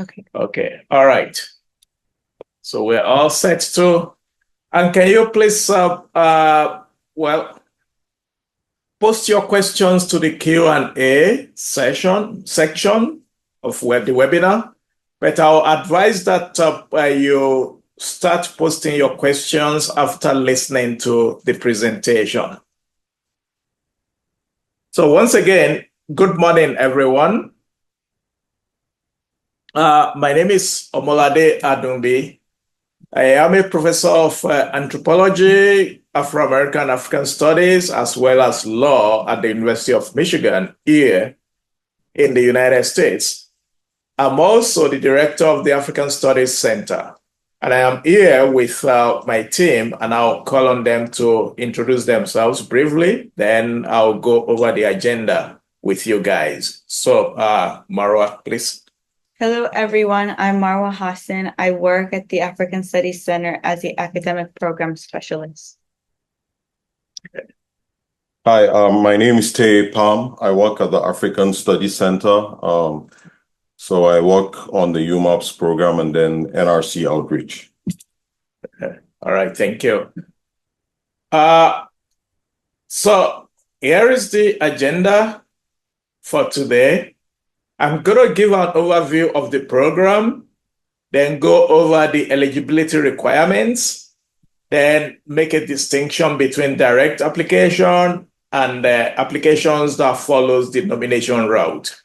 Okay. Okay. All right. So we're all set to. And can you please, post your questions to the Q&A section of the webinar. But I'll advise that you start posting your questions after listening to the presentation. So once again, good morning, everyone. My name is Omolade Adumbi. I am a professor of anthropology, Afro-American African Studies, as well as law at the University of Michigan here in the United States. I'm also the director of the African Studies Center, and I am here with my team, and I'll call on them to introduce themselves briefly. Then I'll go over the agenda with you guys. So, Marwa, please. Hello, everyone. I'm Marwa Hassan. I work at the African Studies Center as the academic program specialist. Hi, my name is Tay Palm. I work at the African Studies Center. So I work on the UMAPS program and then NRC outreach. Okay. All right, thank you. So here is the agenda for today. I'm going to give an overview of the program, then go over the eligibility requirements, then make a distinction between direct application and applications that follows the nomination route.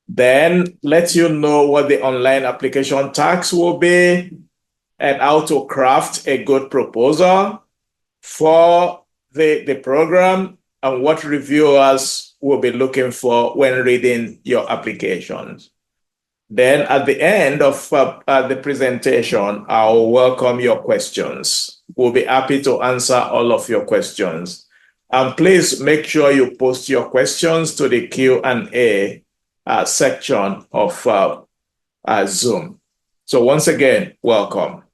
Then let you know what the online application tax will be and how to craft a good proposal for the program and what reviewers will be looking for when reading your applications. Then at the end of the presentation, I'll welcome your questions. We'll be happy to answer all of your questions. And please make sure you post your questions to the Q&A section of Zoom. So once again, welcome.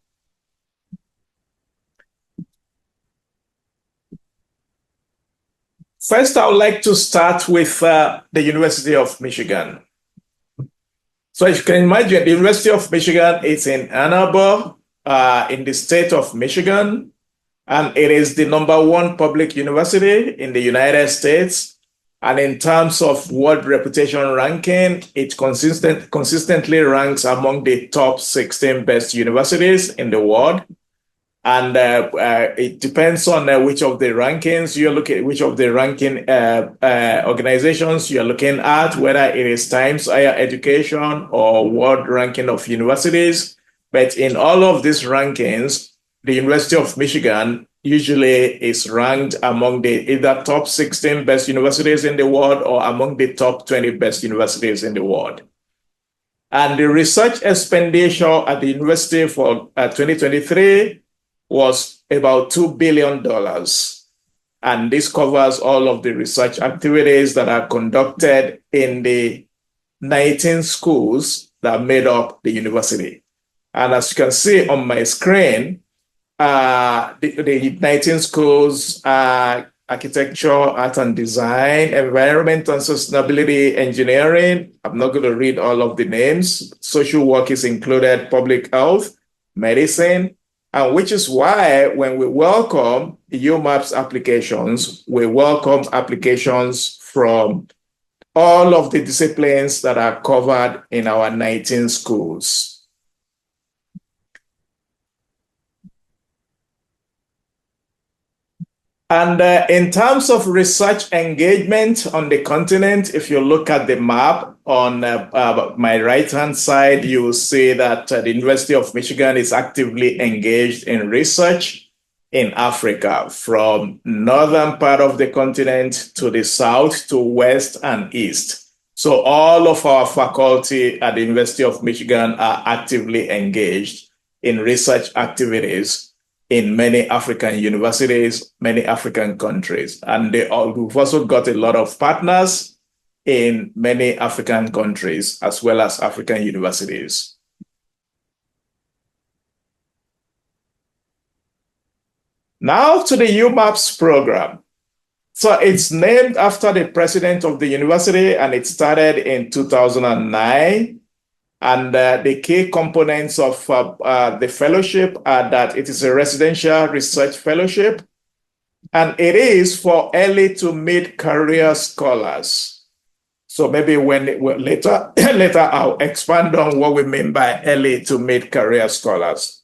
First, I would like to start with the University of Michigan. So as you can imagine, the University of Michigan is in Ann Arbor, in the state of Michigan, and it is the #1 public university in the United States. And in terms of world reputation ranking, it consistently ranks among the top 16 best universities in the world. And it depends on which of the rankings you're looking at, which of the ranking organizations you're looking at, whether it is Times Higher Education or World Ranking of Universities. But in all of these rankings, the University of Michigan usually is ranked among the either top 16 best universities in the world or among the top 20 best universities in the world. And the research expenditure at the university for 2023 was about $2 billion. And this covers all of the research activities that are conducted in the 19 schools that made up the university. And as you can see on my screen, the 19 schools are architecture, art and design, environment and sustainability, engineering. I'm not going to read all of the names. Social work is included, public health, medicine, and which is why when we welcome UMAPS applications, we welcome applications from all of the disciplines that are covered in our 19 schools. And in terms of research engagement on the continent, if you look at the map on my right-hand side, you will see that the University of Michigan is actively engaged in research in Africa, from northern part of the continent to the south to west and east. So all of our faculty at the University of Michigan are actively engaged in research activities in many African universities, many African countries. And we've also got a lot of partners in many African countries, as well as African universities. Now to the UMAPS program. So it's named after the president of the university, and it started in 2009. And the key components of the fellowship are that it is a residential research fellowship, and it is for early to mid-career scholars. So maybe later, later I'll expand on what we mean by early to mid-career scholars.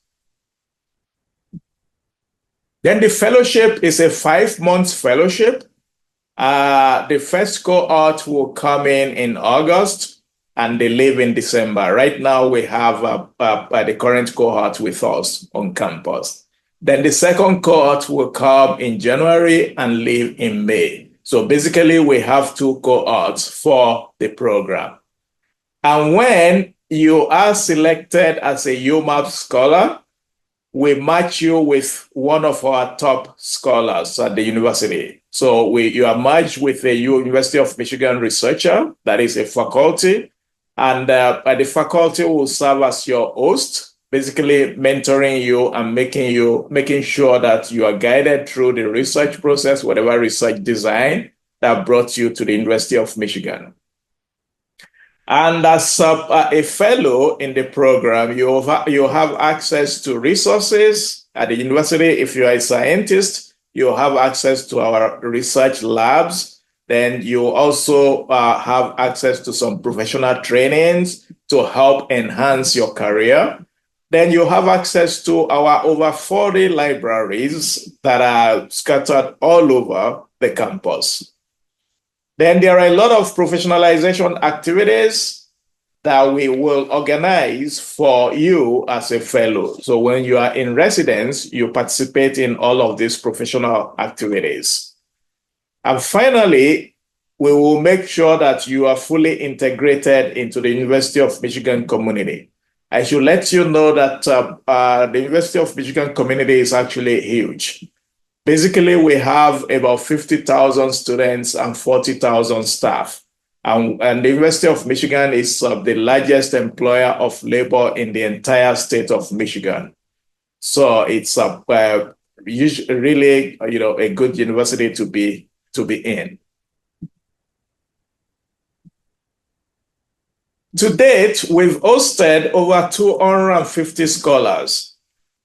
Then the fellowship is a 5-month fellowship. The first cohort will come in August, and they leave in December. Right now, we have the current cohort with us on campus. Then the second cohort will come in January and leave in May. So basically, we have 2 cohorts for the program. And when you are selected as a UMAPS scholar, we match you with one of our top scholars at the university. So you are matched with a University of Michigan researcher, that is a faculty, and the faculty will serve as your host, basically mentoring you and making sure that you are guided through the research process, whatever research design that brought you to the University of Michigan. And as a fellow in the program, you have access to resources at the university. If you are a scientist, you have access to our research labs. Then you also have access to some professional trainings to help enhance your career. Then you have access to our over 40 libraries that are scattered all over the campus. Then there are a lot of professionalization activities that we will organize for you as a fellow. So when you are in residence, you participate in all of these professional activities. And finally, we will make sure that you are fully integrated into the University of Michigan community. I should let you know that the University of Michigan community is actually huge. Basically, we have about 50,000 students and 40,000 staff. And the University of Michigan is the largest employer of labor in the entire state of Michigan. So it's really, a good university to be in. To date, we've hosted over 250 scholars.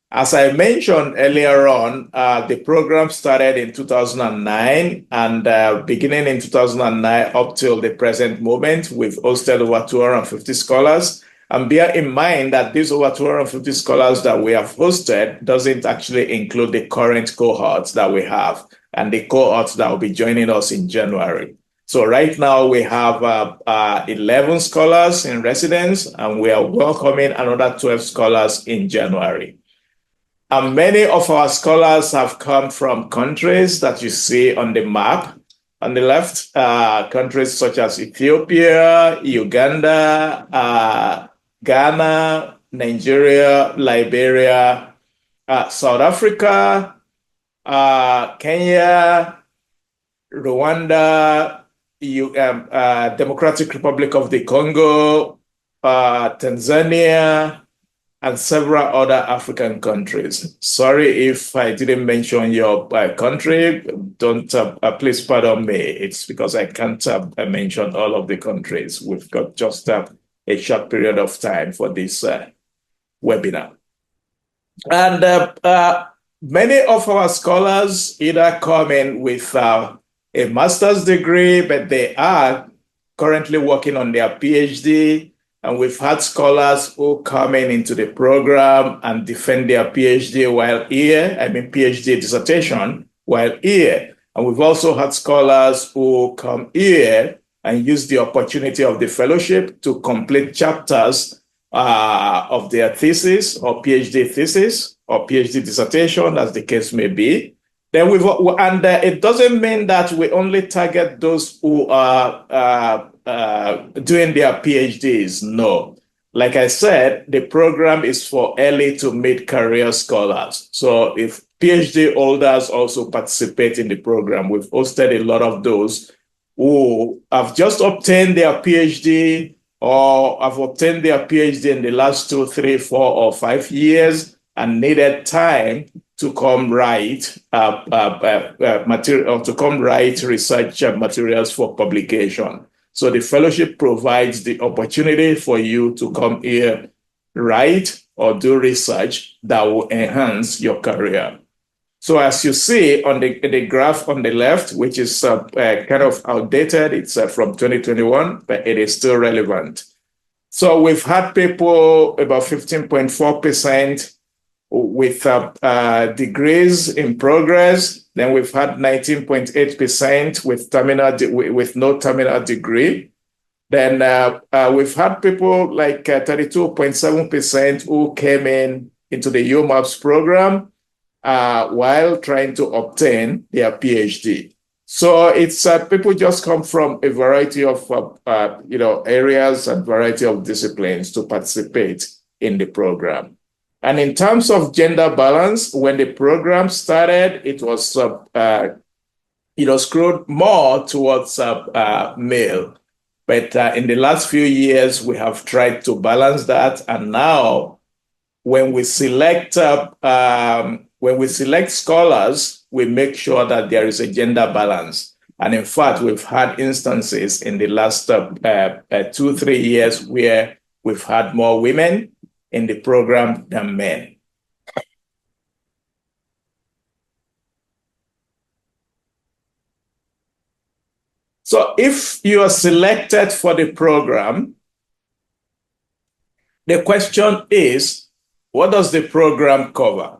As I mentioned earlier on, the program started in 2009, and beginning in 2009 up till the present moment, we've hosted over 250 scholars. And bear in mind that these over 250 scholars that we have hosted doesn't actually include the current cohorts that we have and the cohorts that will be joining us in January. So right now we have 11 scholars in residence, and we are welcoming another 12 scholars in January. And many of our scholars have come from countries that you see on the map on the left, countries such as Ethiopia, Uganda, Ghana, Nigeria, Liberia, South Africa, Kenya, Rwanda, Democratic Republic of the Congo, Tanzania, and several other African countries. Sorry if I didn't mention your country. Don't please pardon me. It's because I can't mention all of the countries. We've got just a short period of time for this webinar. And many of our scholars either come in with a master's degree, but they are currently working on their PhD. And we've had scholars who come into the program and defend their PhD while here, PhD dissertation while here. And we've also had scholars who come here and use the opportunity of the fellowship to complete chapters of their thesis or PhD thesis or PhD dissertation, as the case may be. Then it doesn't mean that we only target those who are doing their PhDs. No. Like I said, the program is for early to mid-career scholars. So if PhD holders also participate in the program, we've hosted a lot of those who have just obtained their PhD or have obtained their PhD in the last 2, 3, 4, or 5 years and needed time to come write material, to come write research materials for publication. So the fellowship provides the opportunity for you to come here, write or do research that will enhance your career. So as you see on the graph on the left, which is kind of outdated, it's from 2021, but it is still relevant. So we've had people, about 15.4%, with degrees in progress. Then we've had 19.8% with no terminal degree. Then we've had people like 32.7% who came into the UMAPS program while trying to obtain their PhD. So it's people just come from a variety of areas and variety of disciplines to participate in the program. And in terms of gender balance, when the program started, it was screwed more towards male. But in the last few years, we have tried to balance that. And now, when we select scholars, we make sure that there is a gender balance. And in fact, we've had instances in the last 2-3 years where we've had more women in the program than men. So if you are selected for the program, the question is, what does the program cover?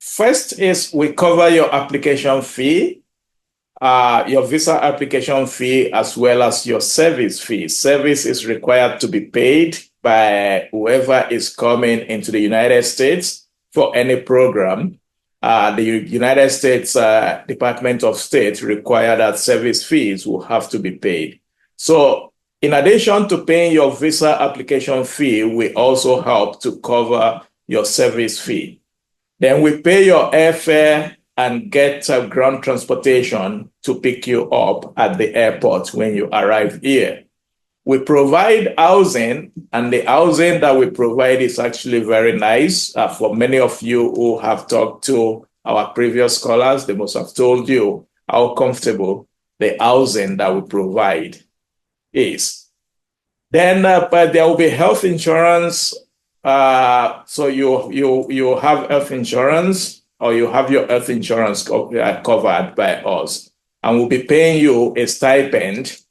First is we cover your application fee, your visa application fee, as well as your service fee. Service is required to be paid by whoever is coming into the United States for any program. The United States Department of State require that service fees will have to be paid. So in addition to paying your visa application fee, we also help to cover your service fee. Then we pay your airfare and get ground transportation to pick you up at the airport when you arrive here. We provide housing, and the housing that we provide is actually very nice. For many of you who have talked to our previous scholars, they must have told you how comfortable the housing that we provide is. Then, but there will be health insurance. So you have health insurance, or you have your health insurance covered by us, and we'll be paying you a stipend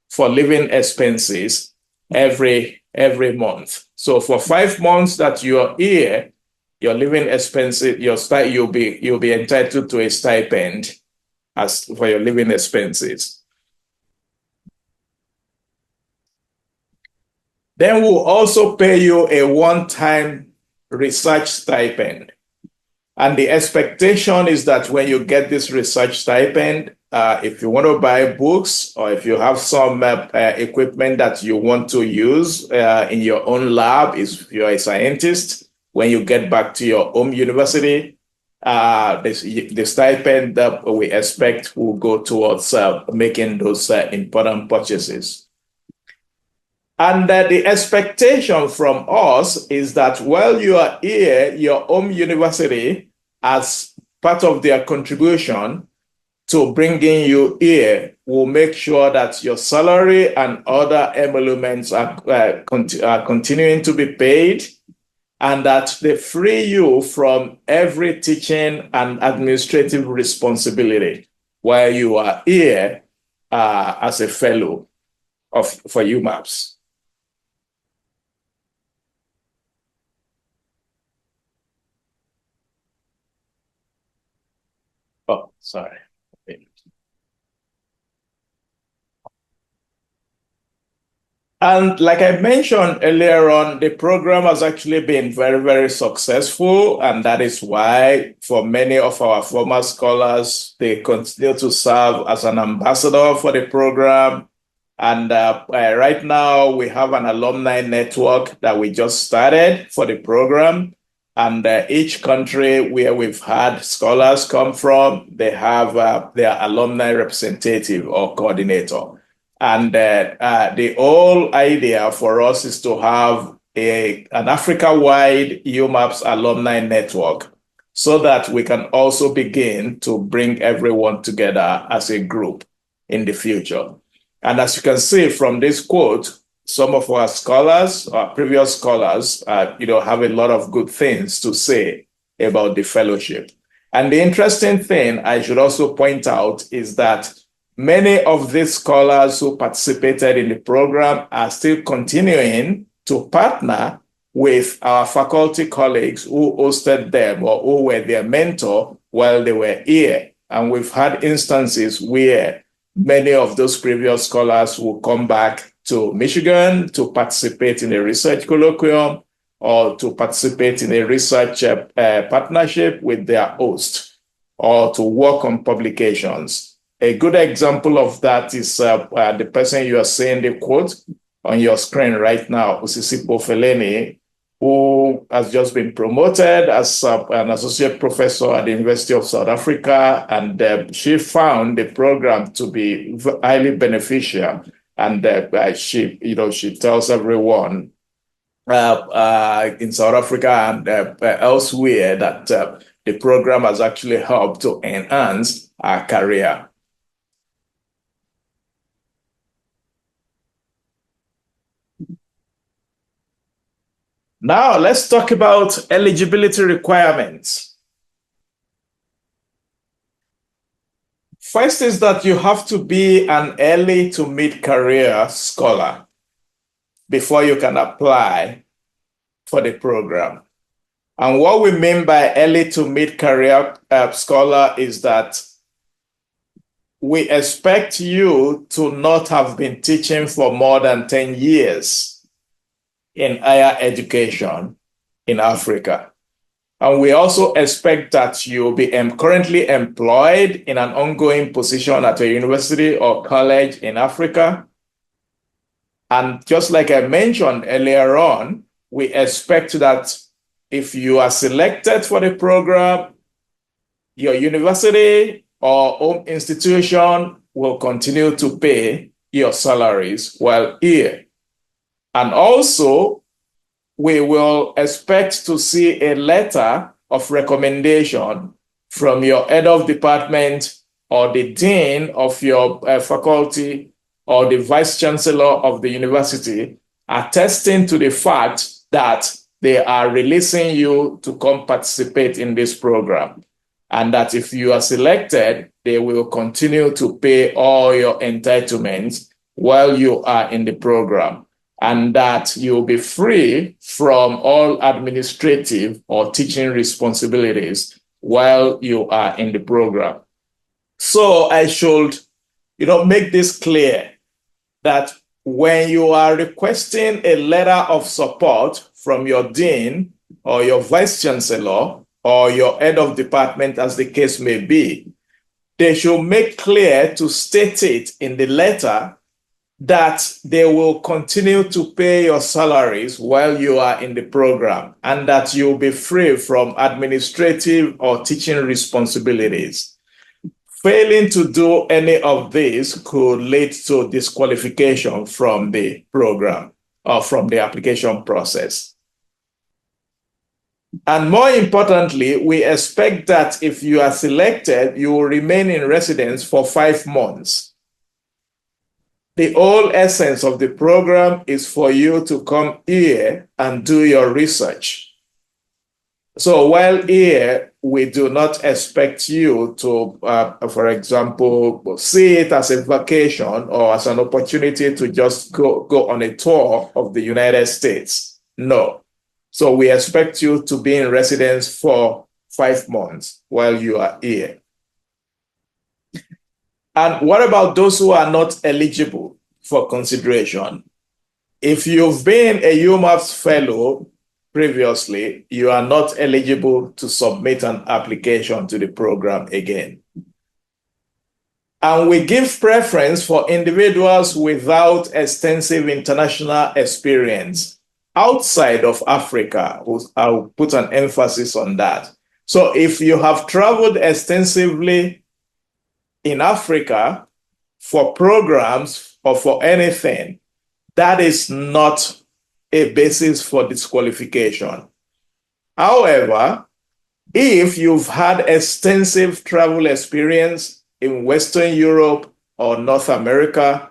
for living expenses every month. So for 5 months that you are here, your living expenses, you'll be entitled to a stipend as for your living expenses. Then we'll also pay you a one-time research stipend. And the expectation is that when you get this research stipend, if you want to buy books, or if you have some equipment that you want to use in your own lab, if you're a scientist, when you get back to your home university, the stipend that we expect will go towards making those important purchases. And the expectation from us is that while you are here, your home university, as part of their contribution to bringing you here, will make sure that your salary and other emoluments are continuing to be paid, and that they free you from every teaching and administrative responsibility while you are here as a fellow for UMAPS. Oh, sorry. And like I mentioned earlier on, the program has actually been very, very successful. And that is why for many of our former scholars, they continue to serve as an ambassador for the program. And right now we have an alumni network that we just started for the program. And each country where we've had scholars come from, they have their alumni representative or coordinator. And the whole idea for us is to have an Africa-wide UMAPS alumni network so that we can also begin to bring everyone together as a group in the future. And as you can see from this quote, some of our scholars, our previous scholars, have a lot of good things to say about the fellowship. And the interesting thing I should also point out is that many of these scholars who participated in the program are still continuing to partner with our faculty colleagues who hosted them or who were their mentor while they were here. And we've had instances where many of those previous scholars will come back to Michigan to participate in a research colloquium or to participate in a research partnership with their host or to work on publications. A good example of that is the person you are seeing the quote on your screen right now, Osisipo Feleni, who has just been promoted as an associate professor at the University of South Africa. And she found the program to be highly beneficial. And she tells everyone in South Africa and elsewhere that the program has actually helped to enhance our career. Now, let's talk about eligibility requirements. First is that you have to be an early to mid-career scholar before you can apply for the program. And what we mean by early to mid-career scholar is that we expect you to not have been teaching for more than 10 years in higher education in Africa. And we also expect that you'll be currently employed in an ongoing position at a university or college in Africa. And just like I mentioned earlier on, we expect that if you are selected for the program, your university or home institution will continue to pay your salaries while here. And also, we will expect to see a letter of recommendation from your head of department or the dean of your faculty or the vice chancellor of the university attesting to the fact that they are releasing you to come participate in this program. And that if you are selected, they will continue to pay all your entitlements while you are in the program, and that you'll be free from all administrative or teaching responsibilities while you are in the program. So I should, make this clear that when you are requesting a letter of support from your dean or your vice chancellor or your head of department, as the case may be, they should make clear to state it in the letter that they will continue to pay your salaries while you are in the program and that you'll be free from administrative or teaching responsibilities. Failing to do any of this could lead to disqualification from the program or from the application process. And more importantly, we expect that if you are selected, you will remain in residence for 5 months. The whole essence of the program is for you to come here and do your research. So while here, we do not expect you to, for example, see it as a vacation or as an opportunity to just go on a tour of the United States. No. So we expect you to be in residence for 5 months while you are here. And what about those who are not eligible for consideration? If you've been a UMAPS fellow previously, you are not eligible to submit an application to the program again. And we give preference for individuals without extensive international experience outside of Africa. I'll put an emphasis on that. So if you have traveled extensively in Africa for programs or for anything, that is not a basis for disqualification. However, if you've had extensive travel experience in Western Europe or North America,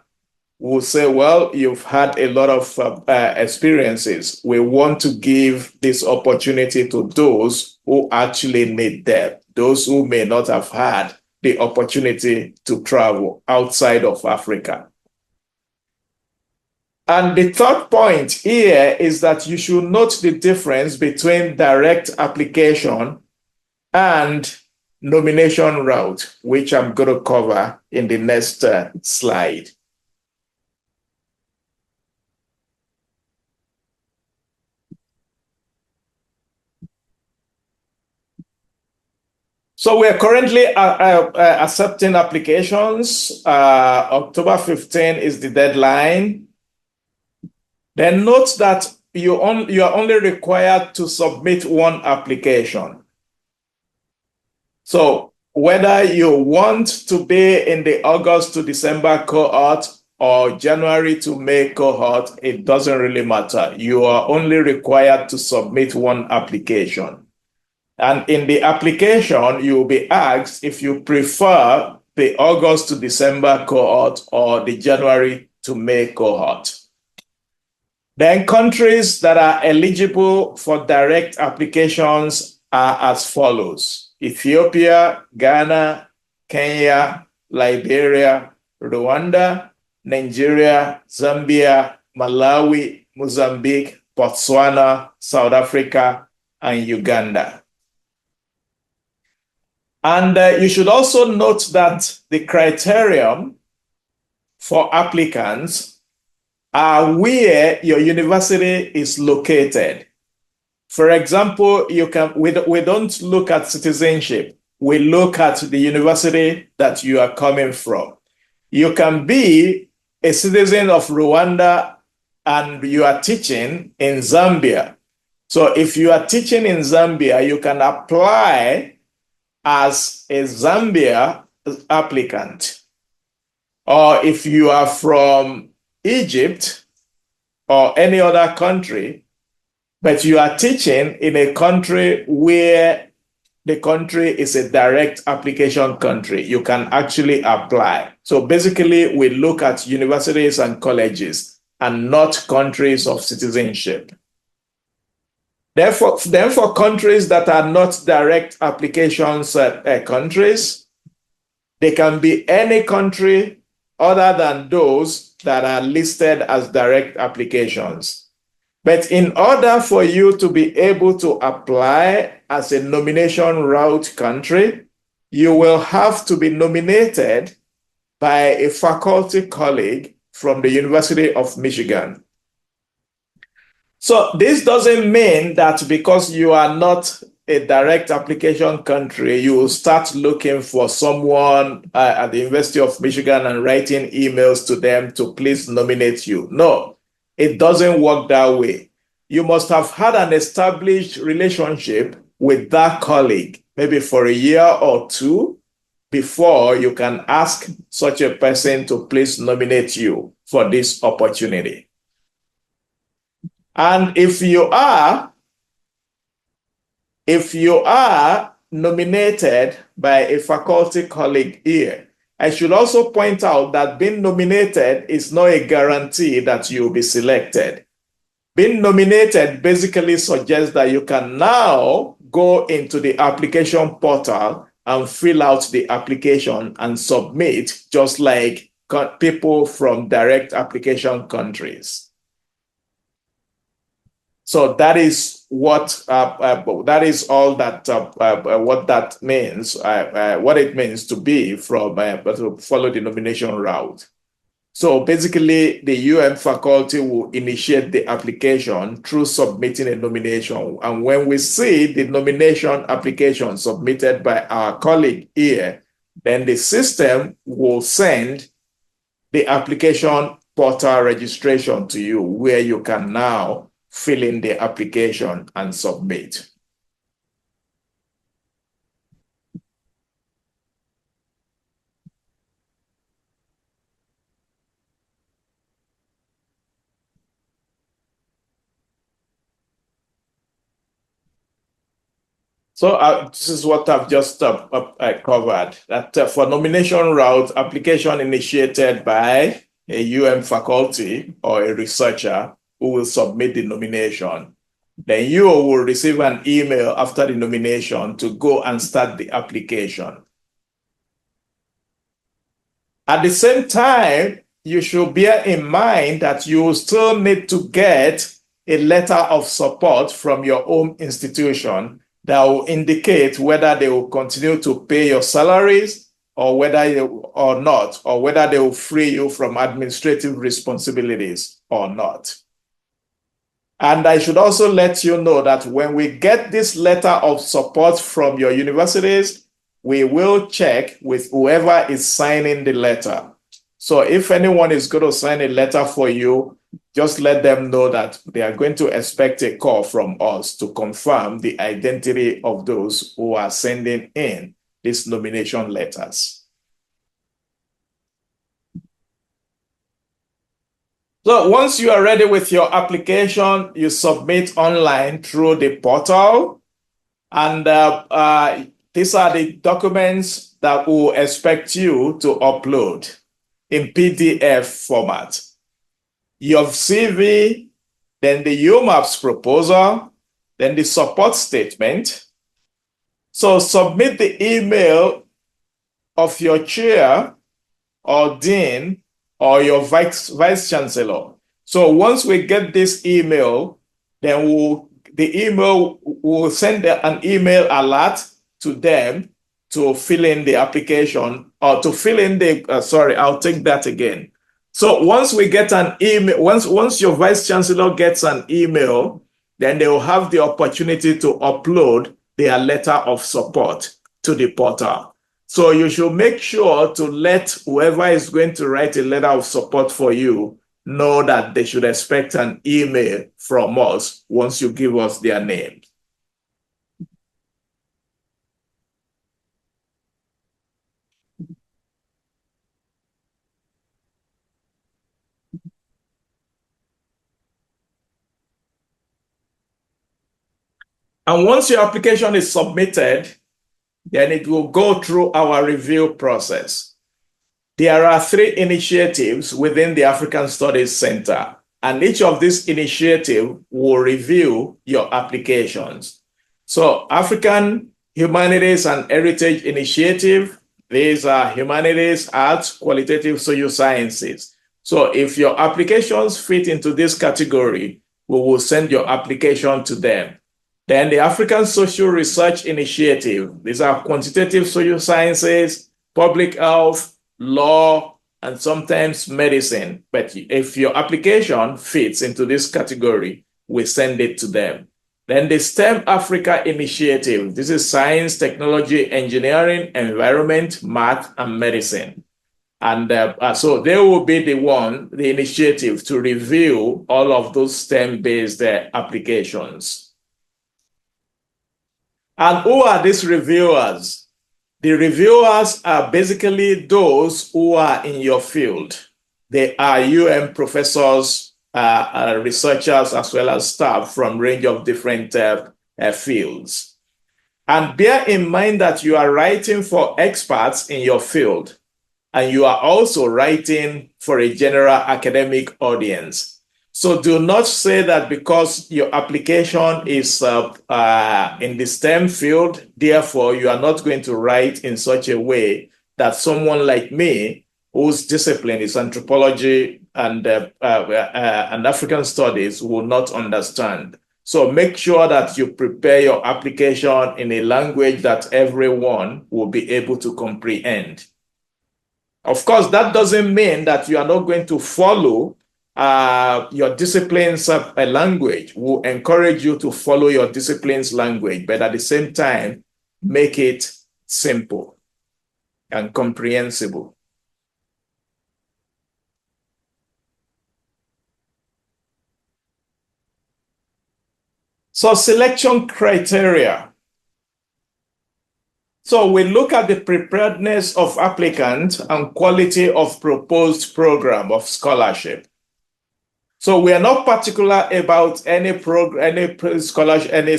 will say, well, you've had a lot of experiences. We want to give this opportunity to those who actually need them, those who may not have had the opportunity to travel outside of Africa. And the third point here is that you should note the difference between direct application and nomination route, which I'm going to cover in the next slide. So we are currently accepting applications. October 15 is the deadline. Then note that you are only required to submit one application. So whether you want to be in the August to December cohort or January to May cohort, it doesn't really matter. You are only required to submit one application. And in the application, you will be asked if you prefer the August to December cohort or the January to May cohort. Then countries that are eligible for direct applications are as follows: Ethiopia, Ghana, Kenya, Liberia, Rwanda, Nigeria, Zambia, Malawi, Mozambique, Botswana, South Africa, and Uganda. And you should also note that the criterion for applicants are where your university is located. For example, we don't look at citizenship. We look at the university that you are coming from. You can be a citizen of Rwanda and you are teaching in Zambia. So if you are teaching in Zambia, you can apply as a Zambia applicant. Or if you are from Egypt or any other country, but you are teaching in a country where the country is a direct application country, you can actually apply. So basically, we look at universities and colleges and not countries of citizenship. Therefore, for countries that are not direct applications countries, they can be any country other than those that are listed as direct applications. But in order for you to be able to apply as a nomination route country, you will have to be nominated by a faculty colleague from the University of Michigan. So this doesn't mean that because you are not a direct application country, you will start looking for someone at the University of Michigan and writing emails to them to please nominate you. No, it doesn't work that way. You must have had an established relationship with that colleague, maybe for a year or two, before you can ask such a person to please nominate you for this opportunity. And if you are nominated by a faculty colleague here, I should also point out that being nominated is not a guarantee that you'll be selected. Being nominated basically suggests that you can now go into the application portal and fill out the application and submit, just like people from direct application countries. So that is what that is all that what that means. What it means to be from to follow the nomination route. So basically, the UM faculty will initiate the application through submitting a nomination, and when we see the nomination application submitted by our colleague here, then the system will send the application portal registration to you, where you can now fill in the application and submit. So this is what I've just covered, that for nomination route, application initiated by a faculty or a researcher who will submit the nomination. Then you will receive an email after the nomination to go and start the application. At the same time, you should bear in mind that you still need to get a letter of support from your own institution that will indicate whether they will continue to pay your salaries or whether or not, or whether they will free you from administrative responsibilities or not. And I should also let you know that when we get this letter of support from your universities, we will check with whoever is signing the letter. So if anyone is going to sign a letter for you, just let them know that they are going to expect a call from us to confirm the identity of those who are sending in these nomination letters. So once you are ready with your application, you submit online through the portal. And these are the documents that we'll expect you to upload in PDF format. Your CV, then the UMAPS proposal, then the support statement. So submit the email of your chair or dean or your vice chancellor. So once we get this email, then the email will send an email alert to them to fill in the application or to fill in the, sorry, I'll take that again. So once we get an email, once your vice chancellor gets an email, then they will have the opportunity to upload their letter of support to the portal. So you should make sure to let whoever is going to write a letter of support for you know that they should expect an email from us once you give us their name. And once your application is submitted, then it will go through our review process. There are 3 initiatives within the African Studies Center, and each of these initiatives will review your applications. So African Humanities and Heritage Initiative, these are humanities, arts, qualitative social sciences. So if your applications fit into this category, we will send your application to them. Then the African Social Research Initiative, these are quantitative social sciences, public health, law, and sometimes medicine. But if your application fits into this category, we send it to them. Then the STEM Africa Initiative, this is science, technology, engineering, environment, math, and medicine. And so they will be the initiative to review all of those STEM-based applications. And who are these reviewers? The reviewers are basically those who are in your field. They are professors, researchers, as well as staff from a range of different fields. And bear in mind that you are writing for experts in your field, and you are also writing for a general academic audience. So do not say that because your application is in the STEM field, therefore you are not going to write in such a way that someone like me, whose discipline is anthropology and African studies, will not understand. So make sure that you prepare your application in a language that everyone will be able to comprehend. Of course, that doesn't mean that you are not going to follow your discipline's language. Will encourage you to follow your discipline's language, but at the same time, make it simple and comprehensible. So selection criteria. So we look at the preparedness of applicants and quality of proposed program of scholarship. So we are not particular about any program, any scholarship, any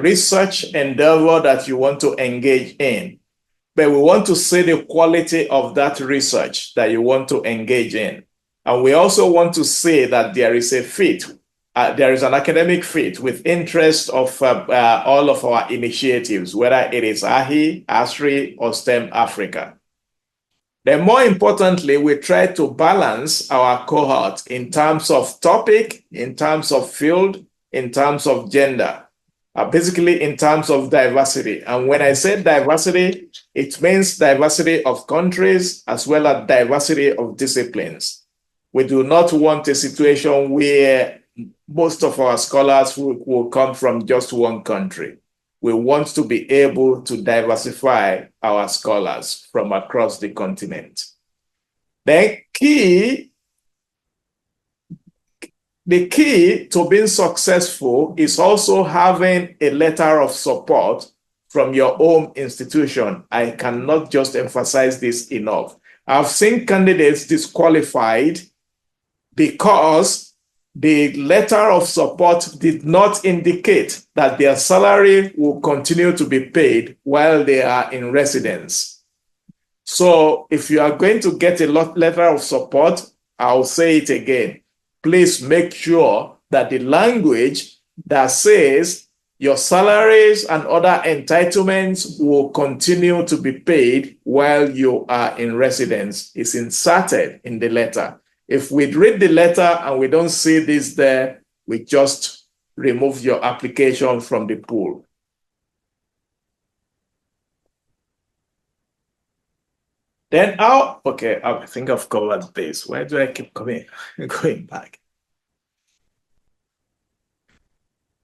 research endeavor that you want to engage in. but we want to see the quality of that research that you want to engage in. And we also want to see that there is a fit, there is an academic fit with interest of all of our initiatives, whether it is AHI, ASRI, or STEM Africa. Then more importantly, we try to balance our cohort in terms of topic, in terms of field, in terms of gender, basically in terms of diversity. And when I say diversity, it means diversity of countries as well as diversity of disciplines. We do not want a situation where most of our scholars will come from just one country. We want to be able to diversify our scholars from across the continent. The key to being successful is also having a letter of support from your own institution. I cannot just emphasize this enough. I've seen candidates disqualified because the letter of support did not indicate that their salary will continue to be paid while they are in residence. So if you are going to get a letter of support, I'll say it again. Please make sure that the language that says your salaries and other entitlements will continue to be paid while you are in residence is inserted in the letter. If we read the letter and we don't see this there, we just remove your application from the pool. Then okay, I think I've covered this. Why do I keep going back?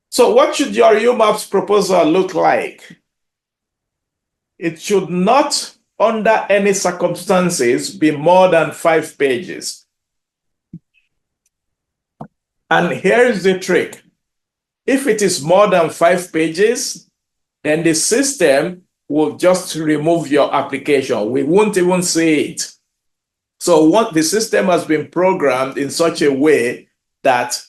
So what should your UMAPS proposal look like? It should not, under any circumstances, be more than 5 pages. And here's the trick. If it is more than 5 pages, then the system will just remove your application. We won't even see it. So what the system has been programmed in such a way that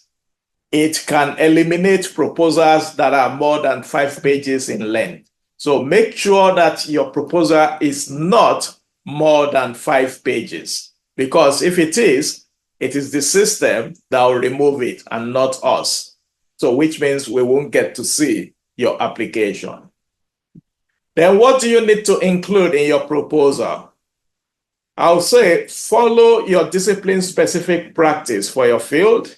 it can eliminate proposals that are more than 5 pages in length. So make sure that your proposal is not more than 5 pages, because if it is the system that will remove it and not us. So which means we won't get to see your application. Then what do you need to include in your proposal? I'll say follow your discipline-specific practice for your field.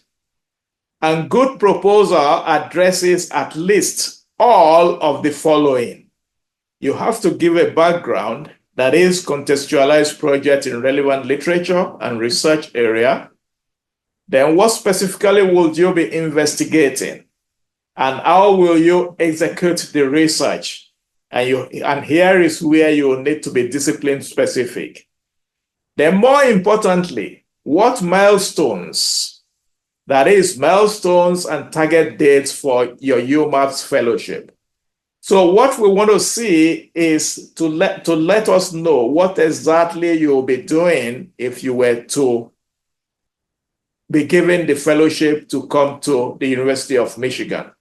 And good proposal addresses at least all of the following. You have to give a background, that is contextualized project in relevant literature and research area. Then what specifically would you be investigating? And how will you execute the research? And here is where you need to be discipline specific. Then more importantly, what milestones, that is milestones and target dates for your UMAPS fellowship. So what we want to see is to let us know what exactly you'll be doing if you were to be given the fellowship to come to the University of Michigan.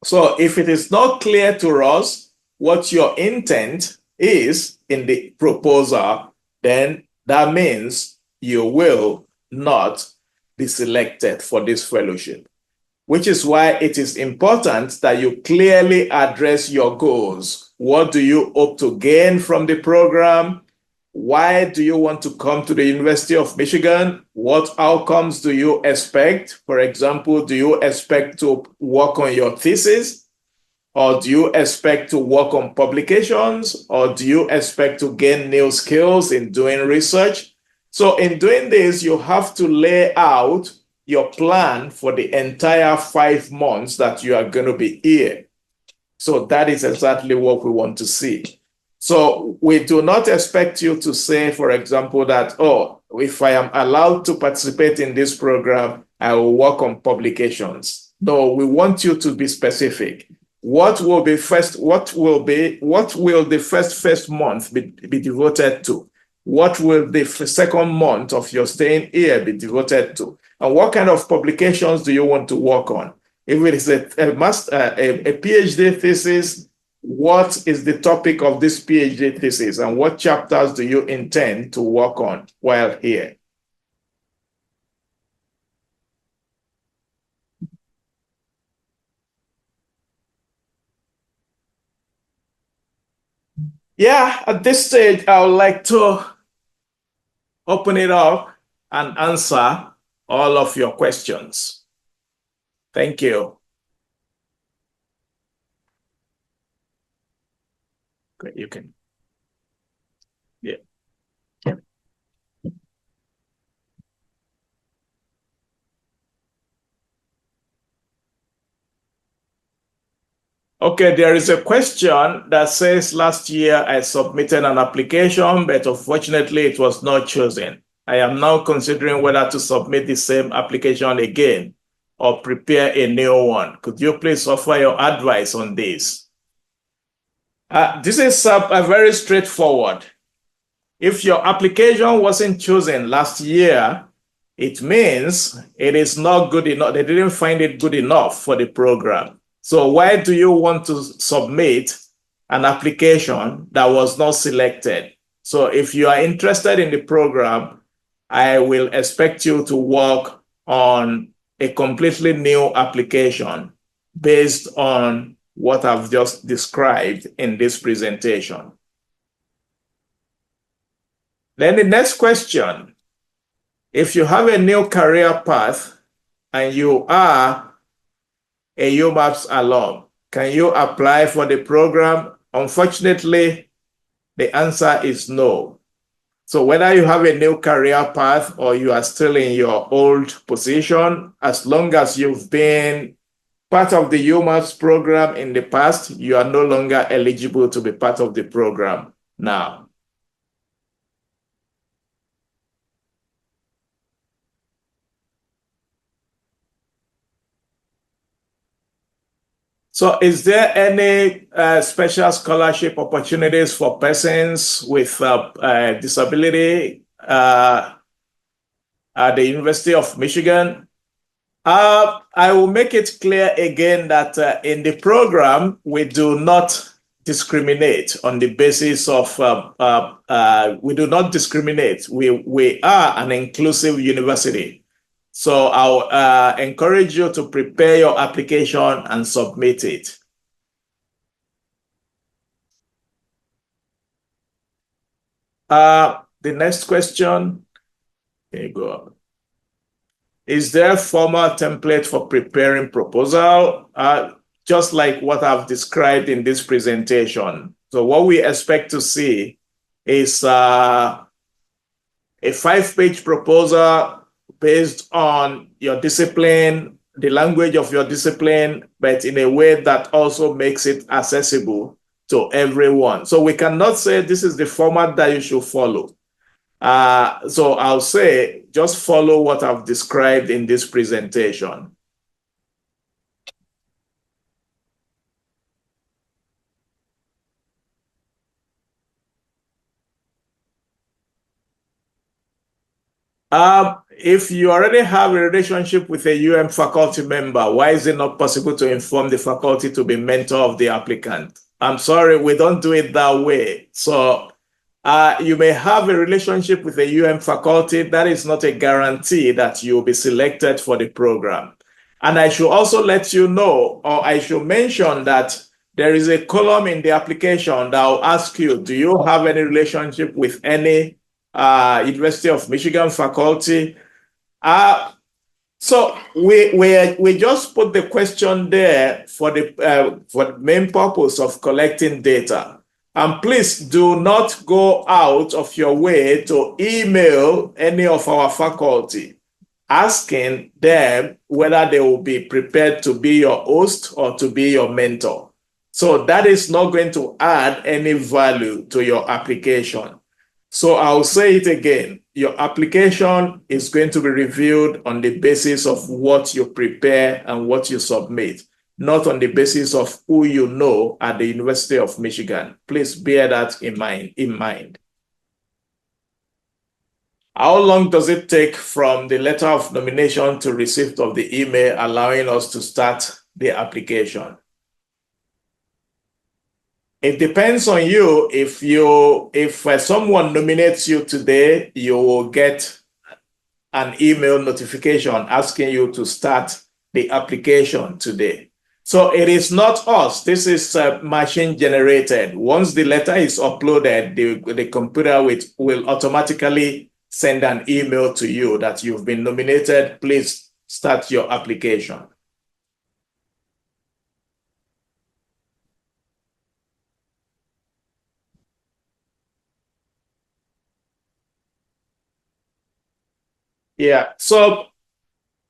So if it is not clear to us what your intent is in the proposal, then that means you will not be selected for this fellowship, which is why it is important that you clearly address your goals. What do you hope to gain from the program? Why do you want to come to the University of Michigan? What outcomes do you expect? For example, do you expect to work on your thesis? Or do you expect to work on publications? Or do you expect to gain new skills in doing research? So in doing this, you have to lay out your plan for the entire 5 months that you are going to be here. So that is exactly what we want to see. So we do not expect you to say, for example, that, oh, if I am allowed to participate in this program, I will work on publications. No, we want you to be specific. What will the first month be devoted to? What will the second month of your staying here be devoted to? And what kind of publications do you want to work on? If it is a PhD thesis, what is the topic of this PhD thesis and what chapters do you intend to work on while here? Yeah, at this stage, I would like to open it up and answer all of your questions. Thank you. Great, you can. Yeah. Okay, there is a question that says last year I submitted an application, but unfortunately it was not chosen. I am now considering whether to submit the same application again or prepare a new one. Could you please offer your advice on this? This is a very straightforward. If your application wasn't chosen last year, it means it is not good enough. They didn't find it good enough for the program. So why do you want to submit an application that was not selected? So if you are interested in the program, I will expect you to work on a completely new application based on what I've just described in this presentation. Then the next question, if you have a new career path and you are a UMAPS alum, can you apply for the program? Unfortunately, the answer is no. So whether you have a new career path or you are still in your old position, as long as you've been part of the UMAPS program in the past, you are no longer eligible to be part of the program now. So is there any special scholarship opportunities for persons with disability at the University of Michigan? I will make it clear again that in the program, we do not discriminate on the basis of, we do not discriminate. We are an inclusive university. So I'll encourage you to prepare your application and submit it. The next question, here you go. Is there a formal template for preparing proposal? Just like what I've described in this presentation. So what we expect to see is a 5-page proposal based on your discipline, the language of your discipline, but in a way that also makes it accessible to everyone. So we cannot say this is the format that you should follow. So I'll say just follow what I've described in this presentation. If you already have a relationship with a faculty member, why is it not possible to inform the faculty to be mentor of the applicant? I'm sorry, we don't do it that way. So you may have a relationship with a faculty. That is not a guarantee that you'll be selected for the program. And I should also let you know, or I should mention that there is a column in the application that will ask you, do you have any relationship with any University of Michigan faculty? So we just put the question there for the main purpose of collecting data. And please do not go out of your way to email any of our faculty asking them whether they will be prepared to be your host or to be your mentor. So that is not going to add any value to your application. So I'll say it again. Your application is going to be reviewed on the basis of what you prepare and what you submit, not on the basis of who you know at the University of Michigan. Please bear that in mind. How long does it take from the letter of nomination to receipt of the email allowing us to start the application? It depends on you. If someone nominates you today, you will get an email notification asking you to start the application today. So it is not us. This is machine generated. Once the letter is uploaded, the computer will automatically send an email to you that you've been nominated. Please start your application. Yeah. So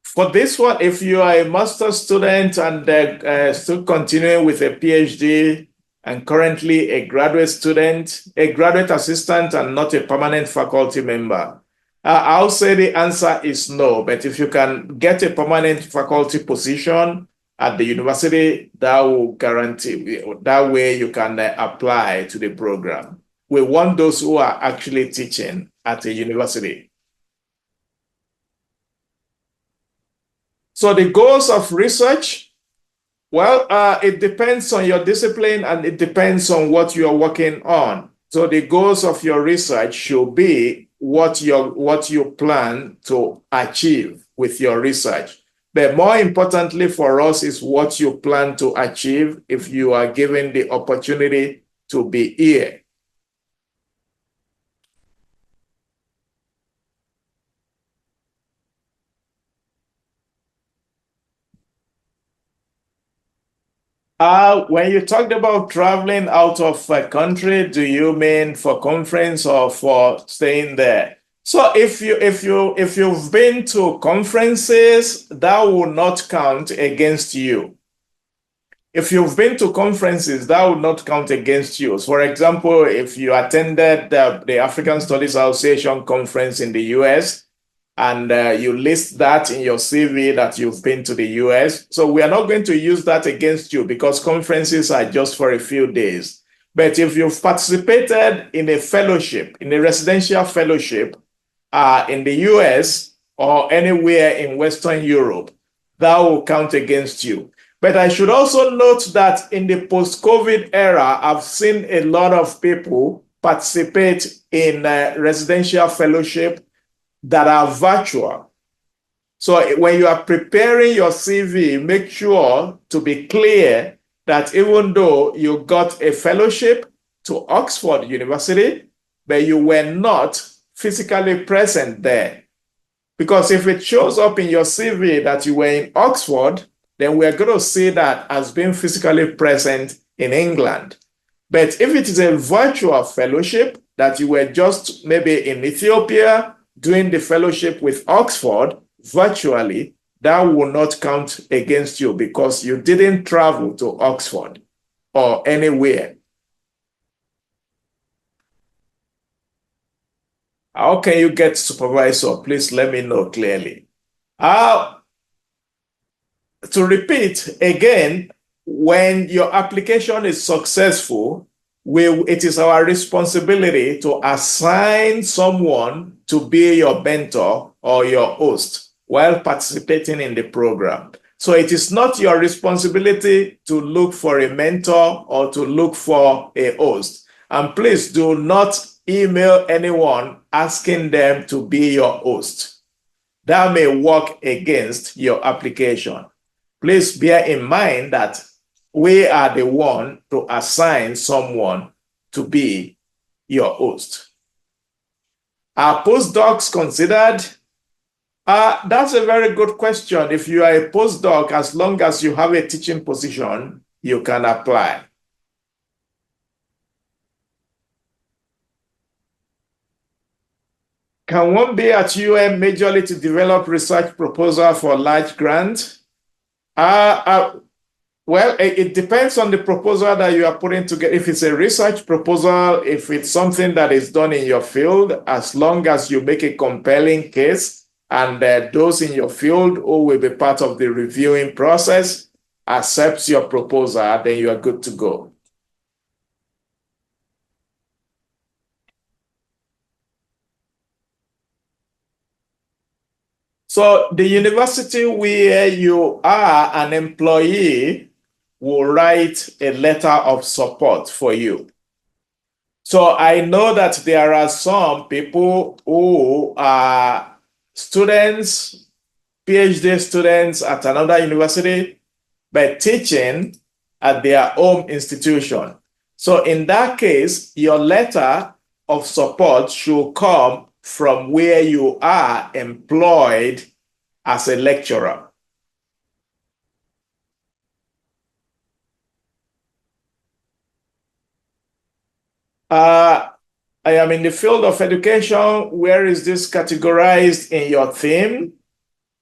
for this one, if you are a master's student and still continuing with a PhD and currently a graduate student, a graduate assistant, and not a permanent faculty member, I'll say the answer is no. But if you can get a permanent faculty position at the university, that will guarantee that way you can apply to the program. We want those who are actually teaching at a university. So the goals of research, well, it depends on your discipline and it depends on what you're working on. So the goals of your research should be what you plan to achieve with your research. But more importantly for us is what you plan to achieve if you are given the opportunity to be here. When you talked about traveling out of a country, do you mean for conference or for staying there? So if you've been to conferences, that will not count against you. If you've been to conferences, that will not count against you. So for example, if you attended the African Studies Association conference in the US, and you list that in your CV that you've been to the US. So we are not going to use that against you because conferences are just for a few days. But if you've participated in a fellowship, in a residential fellowship in the US or anywhere in Western Europe, that will count against you. But I should also note that in the post-COVID era, I've seen a lot of people participate in residential fellowship that are virtual. So when you are preparing your CV, make sure to be clear that even though you got a fellowship to Oxford University, but you were not physically present there. Because if it shows up in your CV that you were in Oxford, then we're going to see that as being physically present in England. But if it is a virtual fellowship that you were just maybe in Ethiopia, doing the fellowship with Oxford virtually, that will not count against you because you didn't travel to Oxford or anywhere. How can you get supervisor? Please let me know clearly. To repeat again, when your application is successful, it is our responsibility to assign someone to be your mentor or your host while participating in the program. So it is not your responsibility to look for a mentor or to look for a host. And please do not email anyone asking them to be your host. That may work against your application. Please bear in mind that we are the one to assign someone to be your host. Are postdocs considered? That's a very good question. If you are a postdoc, as long as you have a teaching position, you can apply. Can one be at majorly to develop research proposal for large grant? Well, it depends on the proposal that you are putting together. If it's a research proposal, if it's something that is done in your field, as long as you make a compelling case and those in your field who will be part of the reviewing process accepts your proposal, then you are good to go. So the university where you are an employee will write a letter of support for you. So I know that there are some people who are students, PhD students at another university, but teaching at their home institution. So in that case, your letter of support should come from where you are employed as a lecturer. I am in the field of education. Where is this categorized in your theme?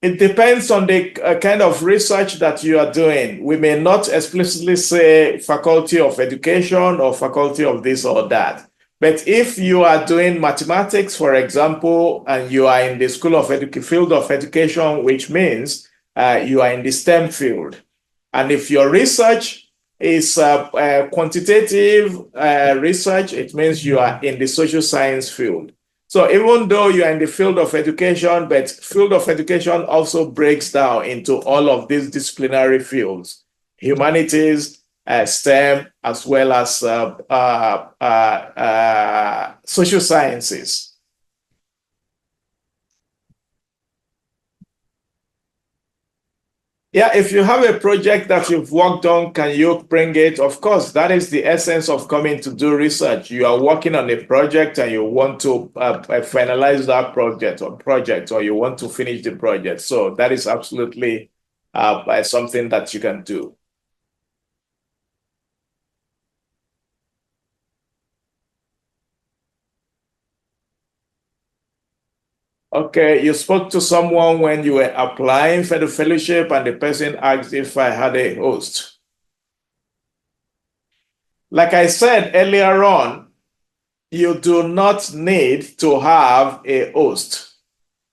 It depends on the kind of research that you are doing. We may not explicitly say Faculty of Education or Faculty of this or that. But if you are doing mathematics, for example, and you are in the field of education, which means you are in the STEM field. And if your research is quantitative research, it means you are in the social science field. So even though you are in the field of education, but field of education also breaks down into all of these disciplinary fields, humanities, STEM, as well as social sciences. Yeah, if you have a project that you've worked on, can you bring it? Of course, that is the essence of coming to do research. You are working on a project and you want to finalize that project, or you want to finish the project. So that is absolutely something that you can do. Okay, you spoke to someone when you were applying for the fellowship and the person asked if I had a host. Like I said earlier on, you do not need to have a host.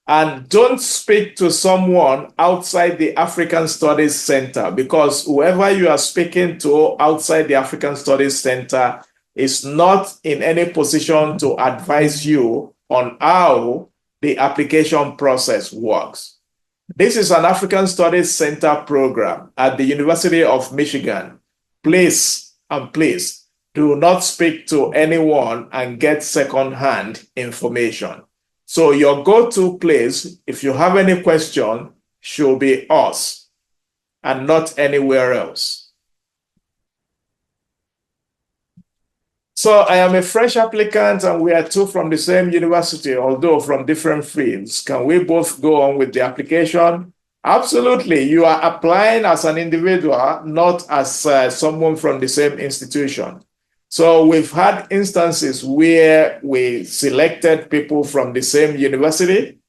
And don't speak to someone outside the African Studies Center, because whoever you are speaking to outside the African Studies Center is not in any position to advise you on how the application process works. This is an African Studies Center program at the University of Michigan. Please do not speak to anyone and get second-hand information. So your go-to place, if you have any question, should be us and not anywhere else. So I am a fresh applicant and we are two from the same university, although from different fields. Can we both go on with the application? Absolutely. You are applying as an individual, not as someone from the same institution. So we've had instances where we selected people from the same university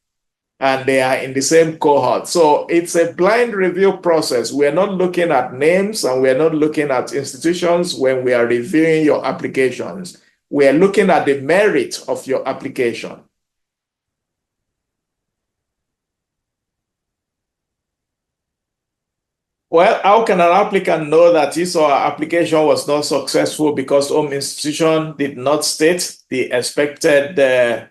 and they are in the same cohort. So it's a blind review process. We're not looking at names and we're not looking at institutions when we are reviewing your applications. We're looking at the merit of your application. Well, how can an applicant know that his or her application was not successful because home institution did not state the expected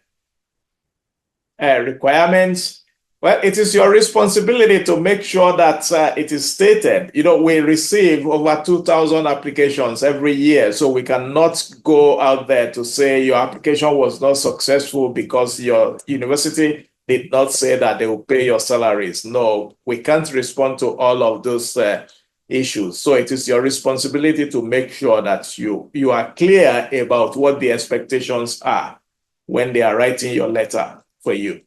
requirements? Well, it is your responsibility to make sure that it is stated. You know, we receive over 2,000 applications every year, so we cannot go out there to say your application was not successful because your university did not say that they will pay your salaries. No, we can't respond to all of those issues. So it is your responsibility to make sure that you are clear about what the expectations are when they are writing your letter for you.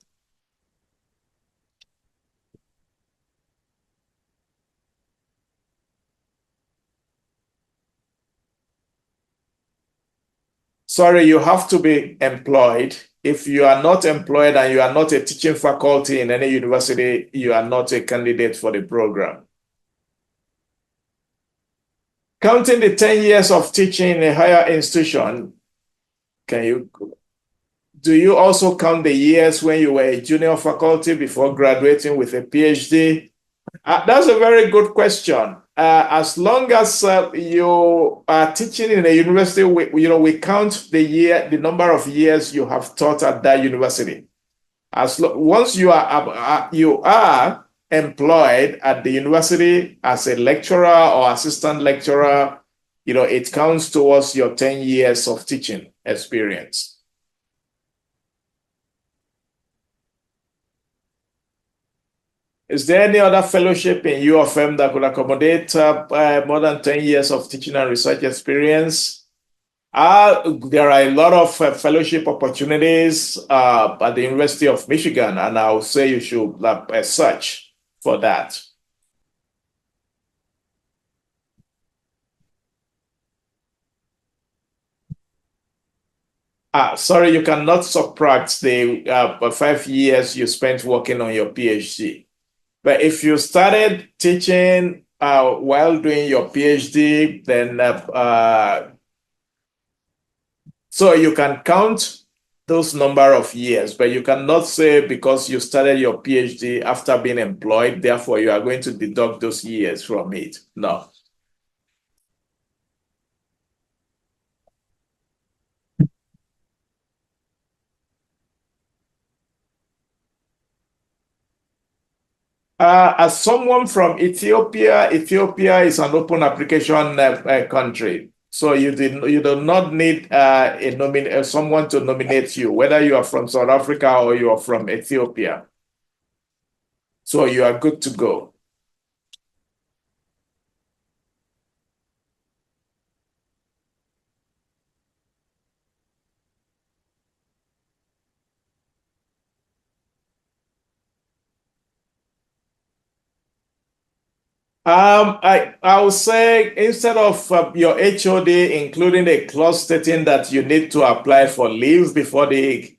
Sorry, you have to be employed. If you are not employed and you are not a teaching faculty in any university, you are not a candidate for the program. Counting the 10 years of teaching in a higher institution, do you also count the years when you were a junior faculty before graduating with a PhD? That's a very good question. As long as you are teaching in a university, we count the number of years you have taught at that university. Once you are employed at the university as a lecturer or assistant lecturer, it counts towards your 10 years of teaching experience. Is there any other fellowship in U of M that could accommodate more than 10 years of teaching and research experience? There are a lot of fellowship opportunities at the University of Michigan, and I would say you should search for that. Sorry, you cannot subtract the 5 years you spent working on your PhD. But if you started teaching while doing your PhD, then so you can count those number of years, but you cannot say because you started your PhD after being employed, therefore you are going to deduct those years from it. No. As someone from Ethiopia, Ethiopia is an open application country. So you do not need someone to nominate you, whether you are from South Africa or you are from Ethiopia. So you are good to go. I would say instead of your HOD including a clause stating that you need to apply for leave before the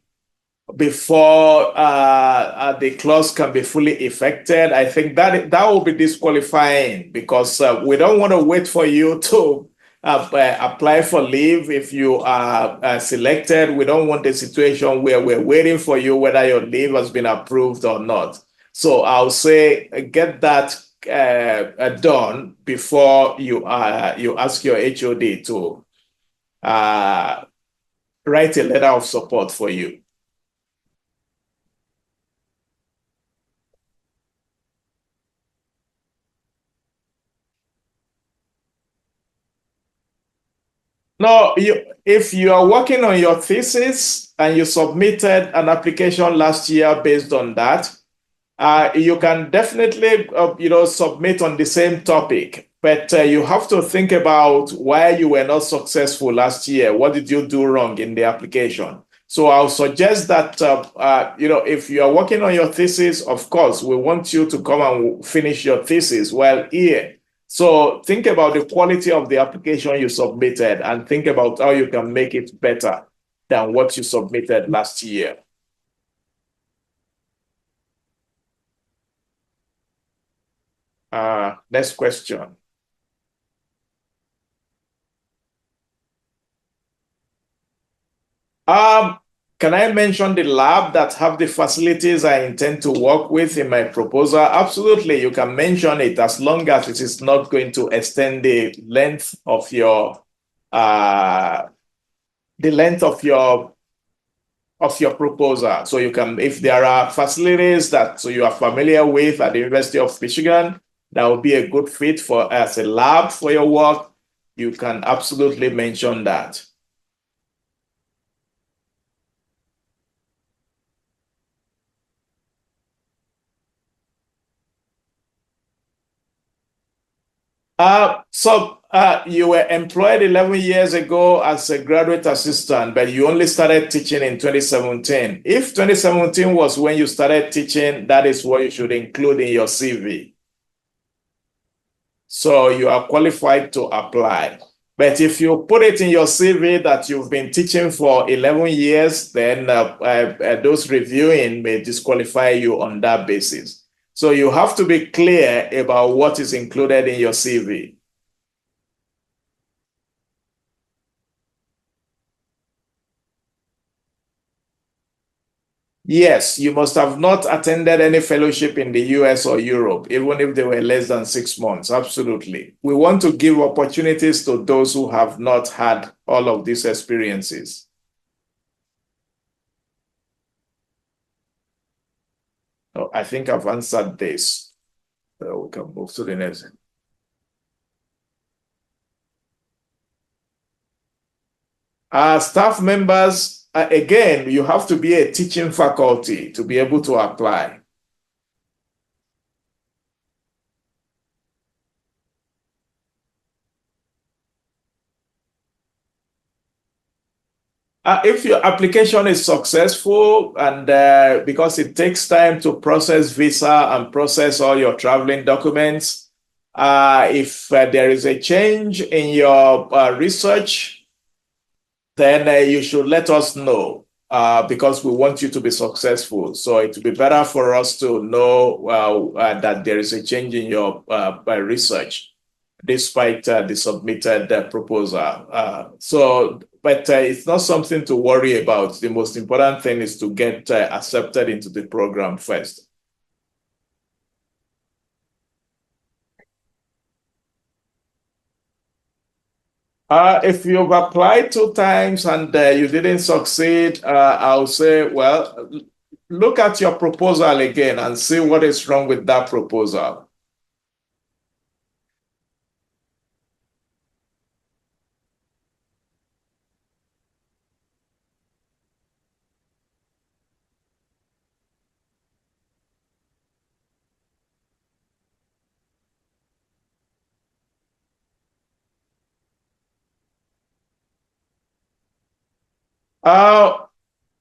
clause can be fully effected, I think that will be disqualifying because we don't want to wait for you to apply for leave if you are selected. We don't want a situation where we're waiting for you whether your leave has been approved or not. So I'll say get that done before you ask your HOD to write a letter of support for you. No, if you are working on your thesis and you submitted an application last year based on that, you can definitely, submit on the same topic, but you have to think about why you were not successful last year. What did you do wrong in the application? So I'll suggest that, if you are working on your thesis, of course, we want you to come and finish your thesis while here. So think about the quality of the application you submitted and think about how you can make it better than what you submitted last year. Next question. Can I mention the lab that have the facilities I intend to work with in my proposal? Absolutely, you can mention it as long as it is not going to extend the length of your proposal. So you can, if there are facilities that you are familiar with at the University of Michigan, that would be a good fit for as a lab for your work, you can absolutely mention that. You were employed 11 years ago as a graduate assistant, but you only started teaching in 2017. If 2017 was when you started teaching, that is what you should include in your CV. So you are qualified to apply. But if you put it in your CV that you've been teaching for 11 years, then those reviewing may disqualify you on that basis. So you have to be clear about what is included in your CV. Yes, you must have not attended any fellowship in the US or Europe, even if they were less than 6 months. Absolutely. We want to give opportunities to those who have not had all of these experiences. Oh, I think I've answered this. We can move to the next. Staff members, again, you have to be a teaching faculty to be able to apply. If your application is successful and because it takes time to process visa and process all your traveling documents, if there is a change in your research, then you should let us know because we want you to be successful. So it would be better for us to know that there is a change in your research despite the submitted proposal. But it's not something to worry about. The most important thing is to get accepted into the program first. If you've applied 2 times and you didn't succeed, I'll say, well, look at your proposal again and see what is wrong with that proposal.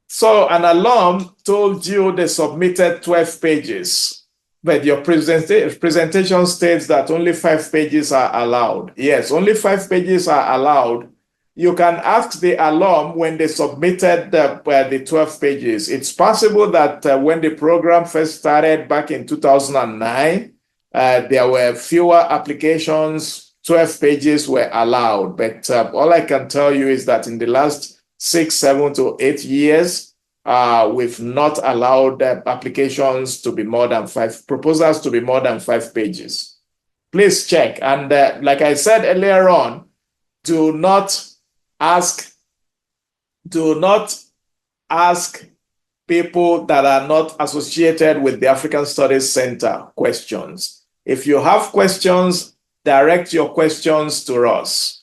So an alum told you they submitted 12 pages, but your presentation states that only 5 pages are allowed. Yes, only 5 pages are allowed. You can ask the alum when they submitted the 12 pages. It's possible that when the program first started back in 2009, there were fewer applications, 12 pages were allowed. But all I can tell you is that in the last 6, 7 to 8 years, we've not allowed applications to be more than 5, proposals to be more than 5 pages. Please check. And like I said earlier on, do not ask people that are not associated with the African Studies Center questions. If you have questions, direct your questions to us.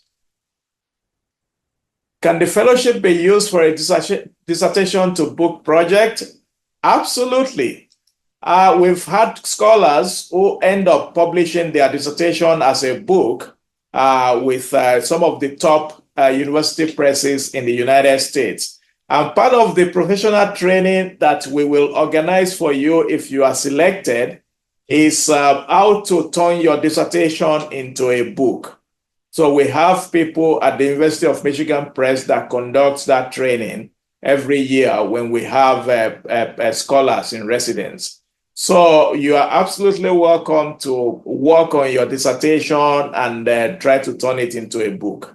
Can the fellowship be used for a dissertation to book project? Absolutely. We've had scholars who end up publishing their dissertation as a book with some of the top university presses in the United States. And part of the professional training that we will organize for you if you are selected is how to turn your dissertation into a book. So we have people at the University of Michigan Press that conducts that training every year when we have scholars in residence. So you are absolutely welcome to work on your dissertation and try to turn it into a book.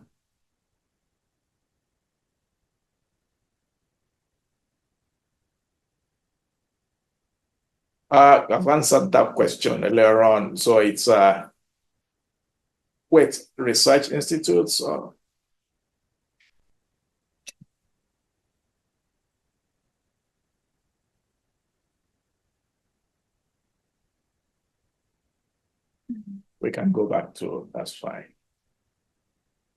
I've answered that question earlier on. So it's research institutes or we can go back to, that's fine.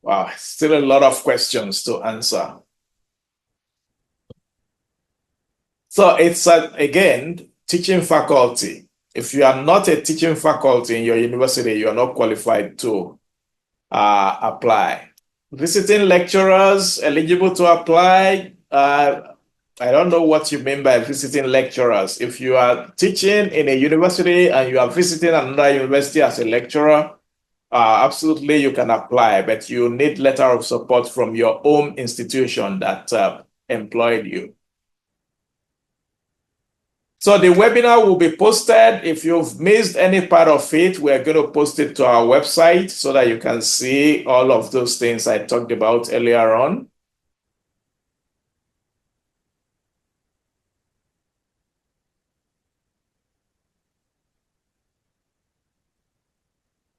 Wow, still a lot of questions to answer. So it's again, teaching faculty. If you are not a teaching faculty in your university, you are not qualified to apply. Visiting lecturers eligible to apply. I don't know what you mean by visiting lecturers. If you are teaching in a university and you are visiting another university as a lecturer, absolutely you can apply, but you need letter of support from your home institution that employed you. So the webinar will be posted. If you've missed any part of it, we're going to post it to our website so that you can see all of those things I talked about earlier on.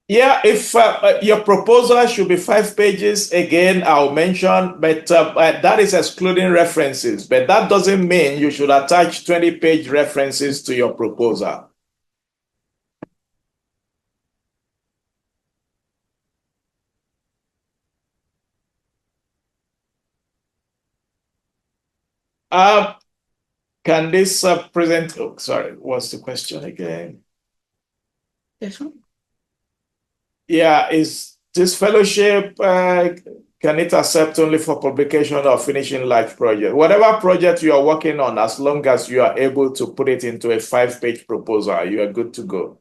Yeah, if your proposal should be 5 pages, again, I'll mention, but that is excluding references. But that doesn't mean you should attach 20-page references to your proposal. Can this present? Oh, sorry, what's the question again? This one? Yeah, is this fellowship, can it accept only for publication or finishing large project? Whatever project you are working on, as long as you are able to put it into a 5-page proposal, you are good to go.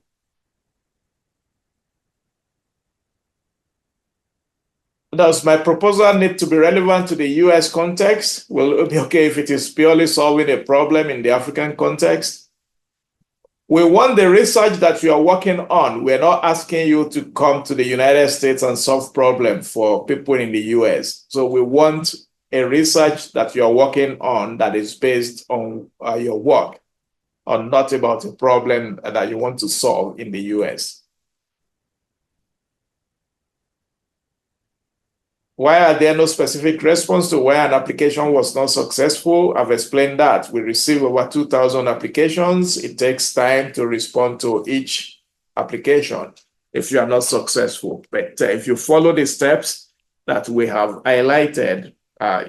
Does my proposal need to be relevant to the US context? Will it be okay if it is purely solving a problem in the African context? We want the research that you are working on. We're not asking you to come to the United States and solve problems for people in the US. So we want a research that you are working on that is based on your work, or not about a problem that you want to solve in the US. Why are there no specific response to why an application was not successful? I've explained that. We received over 2,000 applications. It takes time to respond to each application if you are not successful. But if you follow the steps that we have highlighted,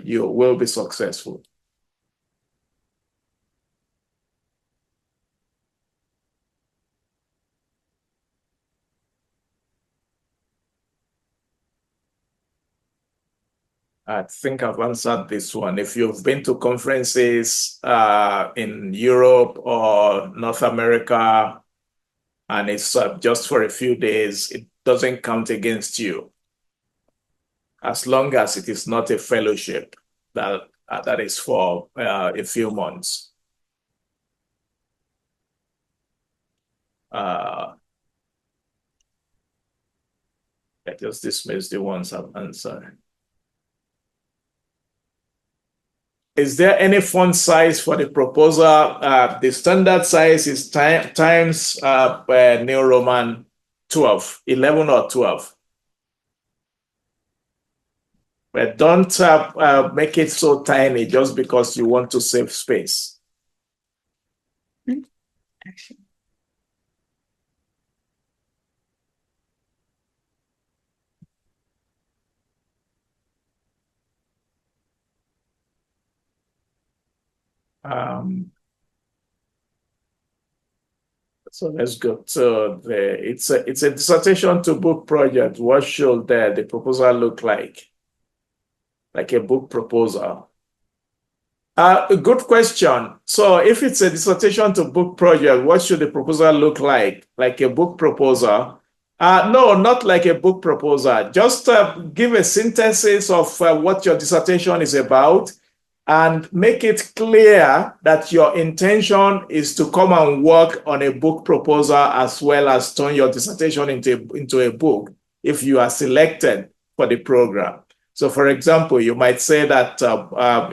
you will be successful. I think I've answered this one. If you've been to conferences in Europe or North America, and it's just for a few days, it doesn't count against you, as long as it is not a fellowship that is for a few months. I just dismiss the ones I've answered. Is there any font size for the proposal? The standard size is times New Roman 12, 11 or 12. But don't make it so tiny just because you want to save space. Actually. So let's go to it's a dissertation to book project. What should the proposal look like? Like a book proposal. A good question. So if it's a dissertation to book project, what should the proposal look like? Like a book proposal? No, not like a book proposal. Just give a synthesis of what your dissertation is about and make it clear that your intention is to come and work on a book proposal as well as turn your dissertation into a book if you are selected for the program. So, for example, you might say that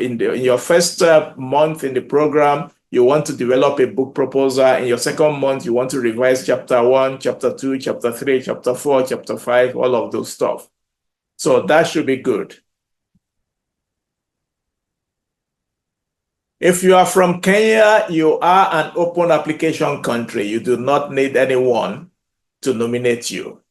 in your first month in the program, you want to develop a book proposal. In your second month, you want to revise chapter 1, chapter 2, chapter 3, chapter 4, chapter 5, all of those stuff. So that should be good. If you are from Kenya, you are an open application country. You do not need anyone to nominate you.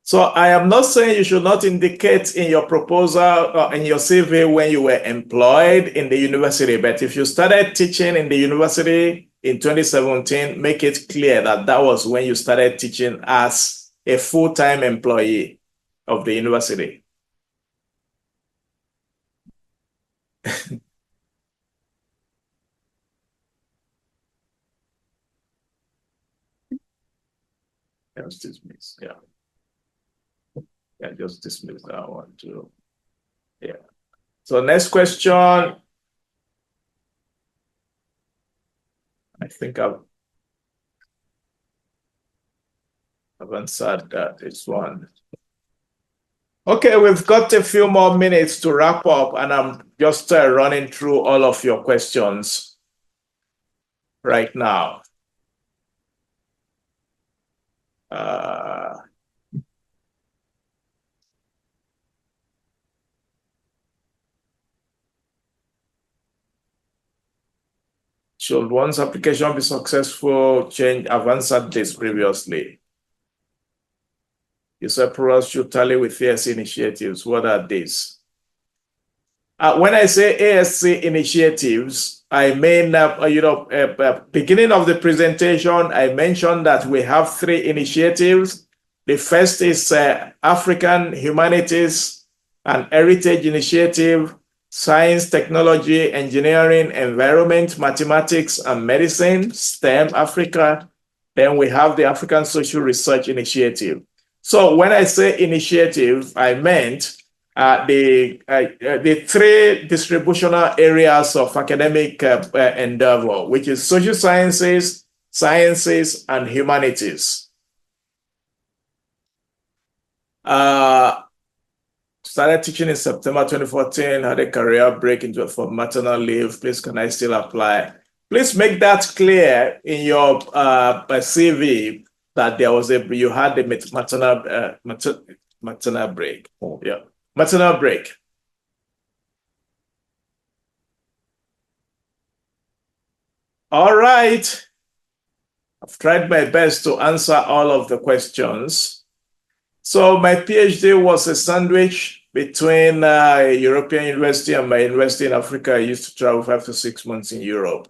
So I am not saying you should not indicate in your proposal or in your CV when you were employed in the university, but if you started teaching in the university in 2017, make it clear that that was when you started teaching as a full-time employee of the university. Just dismiss, yeah. Yeah, just dismiss that one too. Yeah. So next question. I think I've answered that. This one. Okay, we've got a few more minutes to wrap up, and I'm just running through all of your questions right now. Should one's application be successful, I've answered this previously. You said programs should tally with ASC initiatives. What are these? When I say ASC initiatives, I mean, beginning of the presentation, I mentioned that we have 3 initiatives. The first is African Humanities and Heritage Initiative, Science, Technology, Engineering, Environment, Mathematics, and Medicine, STEM Africa. Then we have the African Social Research Initiative. So when I say initiative, I meant the 3 distributional areas of academic endeavor, which is social sciences, sciences, and humanities. Started teaching in September 2014, had a career break for maternal leave. Please, can I still apply? Please make that clear in your CV that you had the maternal break. Oh. Yeah, maternal break. All right. I've tried my best to answer all of the questions. So my PhD was a sandwich between a European university and my university in Africa. I used to travel 5 to 6 months in Europe.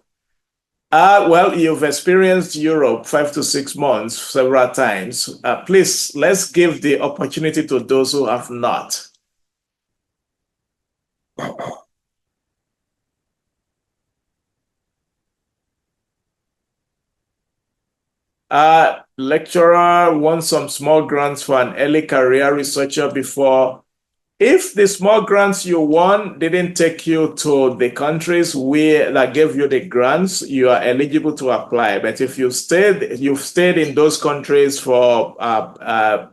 Well, you've experienced Europe 5 to 6 months several times. Please, let's give the opportunity to those who have not. Lecturer wants some small grants for an early career researcher before. If the small grants you won didn't take you to the countries that gave you the grants, you are eligible to apply. But if you've stayed in those countries for a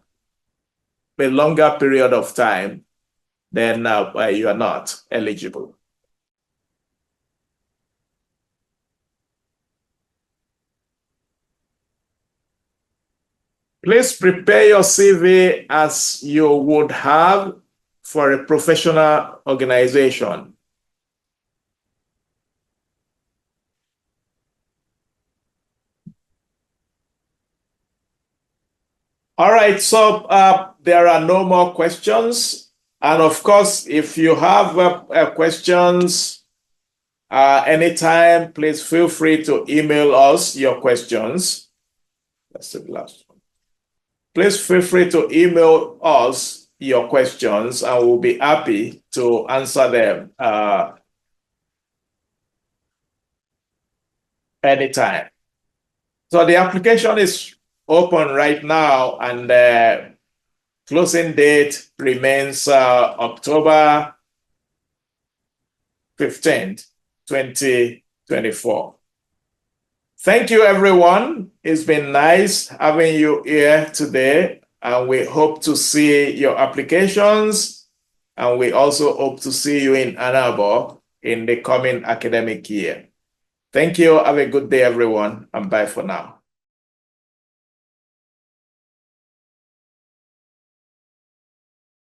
longer period of time, then you are not eligible. Please prepare your CV as you would have for a professional organization. All right, so there are no more questions. And of course, if you have questions anytime, please feel free to email us your questions. That's the last one. Please feel free to email us your questions and we'll be happy to answer them anytime. So the application is open right now and the closing date remains October 15th, 2024. Thank you, everyone. It's been nice having you here today, and we hope to see your applications, and we also hope to see you in Ann Arbor in the coming academic year. Thank you. Have a good day, everyone, and bye for now.